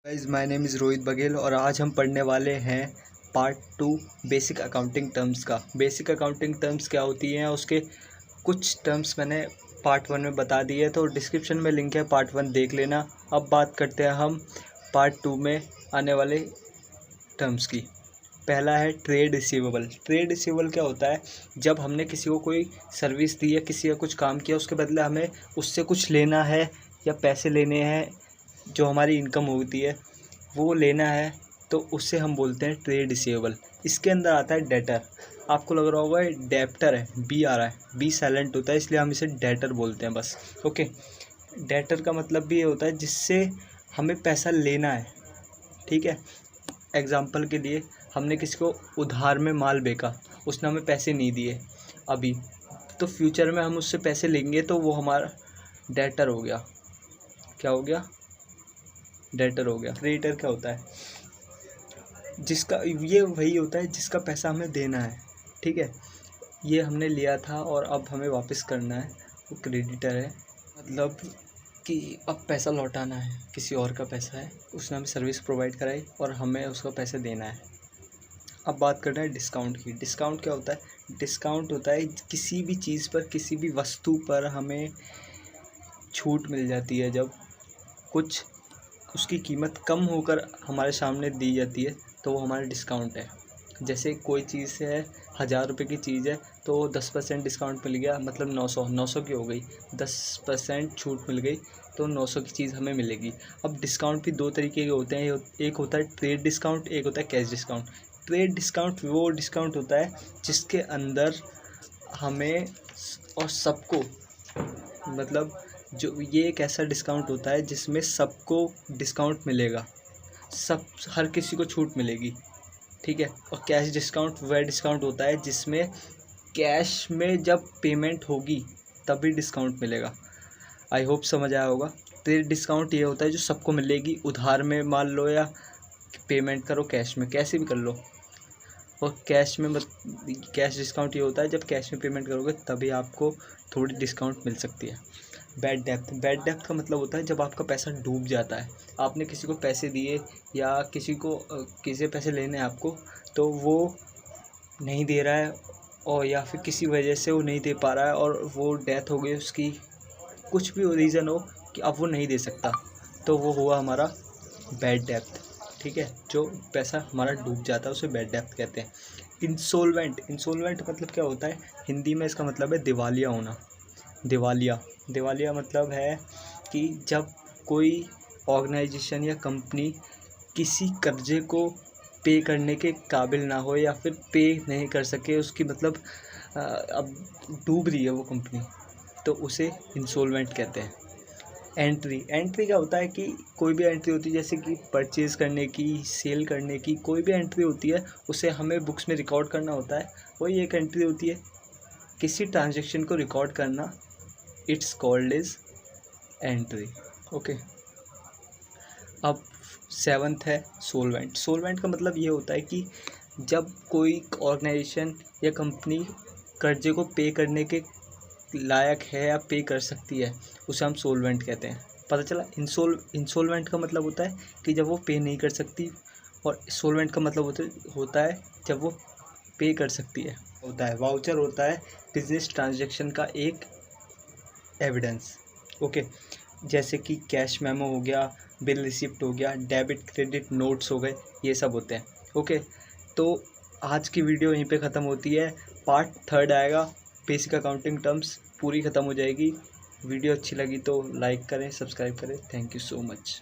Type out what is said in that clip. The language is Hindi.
Guys, my name is Rohit Baghel और आज हम पढ़ने वाले हैं पार्ट 2 बेसिक अकाउंटिंग टर्म्स का। बेसिक अकाउंटिंग टर्म्स क्या होती हैं, उसके कुछ टर्म्स मैंने पार्ट 1 में बता दिए, तो डिस्क्रिप्शन में लिंक है, पार्ट 1 देख लेना। अब बात करते हैं हम पार्ट 2 में आने वाले टर्म्स की। पहला है ट्रेड रिसीवेबल। ट्रेड रिसीवेबल क्या होता है? जब हमने किसी को कोई सर्विस दी या किसी का कुछ काम किया, उसके बदले हमें उससे कुछ लेना है या पैसे लेने हैं, जो हमारी इनकम होती है वो लेना है, तो उससे हम बोलते हैं ट्रेड रिसीवेबल। इसके अंदर आता है डेटर। आपको लग रहा होगा ये डेप्टर है, बी आ रहा है, बी साइलेंट होता है, इसलिए हम इसे डेटर बोलते हैं बस। ओके, डेटर का मतलब भी ये होता है जिससे हमें पैसा लेना है। ठीक है, एग्जाम्पल के लिए हमने किसी को उधार में माल बेचा, उसने हमें पैसे नहीं दिए अभी, तो फ्यूचर में हम उससे पैसे लेंगे, तो वो हमारा डेटर हो गया। क्या हो गया? डेटर हो गया। क्रेडिटर क्या होता है? जिसका, ये वही होता है जिसका पैसा हमें देना है। ठीक है, ये हमने लिया था और अब हमें वापस करना है, वो क्रेडिटर है। मतलब कि अब पैसा लौटाना है, किसी और का पैसा है, उसने हमें सर्विस प्रोवाइड कराई और हमें उसका पैसा देना है। अब बात करना है डिस्काउंट की। डिस्काउंट क्या होता है? डिस्काउंट होता है किसी भी चीज़ पर, किसी भी वस्तु पर हमें छूट मिल जाती है, जब कुछ उसकी कीमत कम होकर हमारे सामने दी जाती है, तो वो हमारा डिस्काउंट है। जैसे कोई चीज़ है, 1000 रुपये की चीज़ है, तो 10% डिस्काउंट मिल गया, मतलब 900 की हो गई, 10% छूट मिल गई, तो 900 की चीज़ हमें मिलेगी। अब डिस्काउंट भी दो तरीके के होते हैं, एक होता है ट्रेड डिस्काउंट, एक होता है कैश डिस्काउंट। ट्रेड डिस्काउंट वो डिस्काउंट होता है जिसके अंदर हमें और सबको, मतलब जो ये एक ऐसा डिस्काउंट होता है जिसमें सबको डिस्काउंट मिलेगा, सब हर किसी को छूट मिलेगी। ठीक है, और कैश डिस्काउंट वह डिस्काउंट होता है जिसमें कैश में जब पेमेंट होगी तभी डिस्काउंट मिलेगा। आई होप समझ आया होगा। ट्रेड डिस्काउंट ये होता है जो सबको मिलेगी, उधार में मान लो या पेमेंट करो कैश में, कैसे भी कर लो। और कैश में कैश डिस्काउंट ये होता है जब कैश में पेमेंट करोगे तभी आपको थोड़ी डिस्काउंट मिल सकती है। Bad depth. बैड डेप्थ का मतलब होता है जब आपका पैसा डूब जाता है, आपने किसी को पैसे दिए या किसी से पैसे लेने हैं आपको, तो वो नहीं दे रहा है, और या फिर किसी वजह से वो नहीं दे पा रहा है और वो डेथ हो गई उसकी, कुछ भी रीज़न हो कि अब वो नहीं दे सकता, तो वो हुआ हमारा बैड डेप्थ। ठीक है, जो पैसा हमारा डूब जाता है उसे बैड डेप्थ कहते हैं। इंसॉल्वेंट। इंसॉल्वेंट मतलब क्या होता है? हिंदी में इसका मतलब है दिवालिया होना। दिवालिया। दिवालिया मतलब है कि जब कोई ऑर्गेनाइजेशन या कंपनी किसी कर्जे को पे करने के काबिल ना हो या फिर पे नहीं कर सके, उसकी मतलब अब डूब रही है वो कंपनी, तो उसे इंसॉल्वेंट कहते हैं। एंट्री। एंट्री क्या होता है कि कोई भी एंट्री होती है, जैसे कि परचेज़ करने की, सेल करने की, कोई भी एंट्री होती है उसे हमें बुक्स में रिकॉर्ड करना होता है, वही एक एंट्री होती है। किसी ट्रांजैक्शन को रिकॉर्ड करना, it's called is entry. Okay, अब 7th है सोलवेंट। सोलवेंट का मतलब ये होता है कि जब कोई ऑर्गेनाइजेशन या कंपनी कर्जे को पे करने के लायक है या पे कर सकती है, उसे हम सोलवेंट कहते हैं। पता चला? इंसॉल्वेंट का मतलब होता है कि जब वो पे नहीं कर सकती, और सोलवेंट का मतलब होता है जब वो पे कर सकती है। वाउचर होता है बिजनेस ट्रांजैक्शन का एक एविडेंस। ओके, जैसे कि कैश मेमो हो गया, बिल रिसिप्ट हो गया, डेबिट क्रेडिट नोट्स हो गए, ये सब होते हैं। ओके, तो आज की वीडियो यहीं पे ख़त्म होती है। पार्ट 3 आएगा, बेसिक अकाउंटिंग टर्म्स पूरी ख़त्म हो जाएगी। वीडियो अच्छी लगी तो लाइक करें, सब्सक्राइब करें। Thank you so much.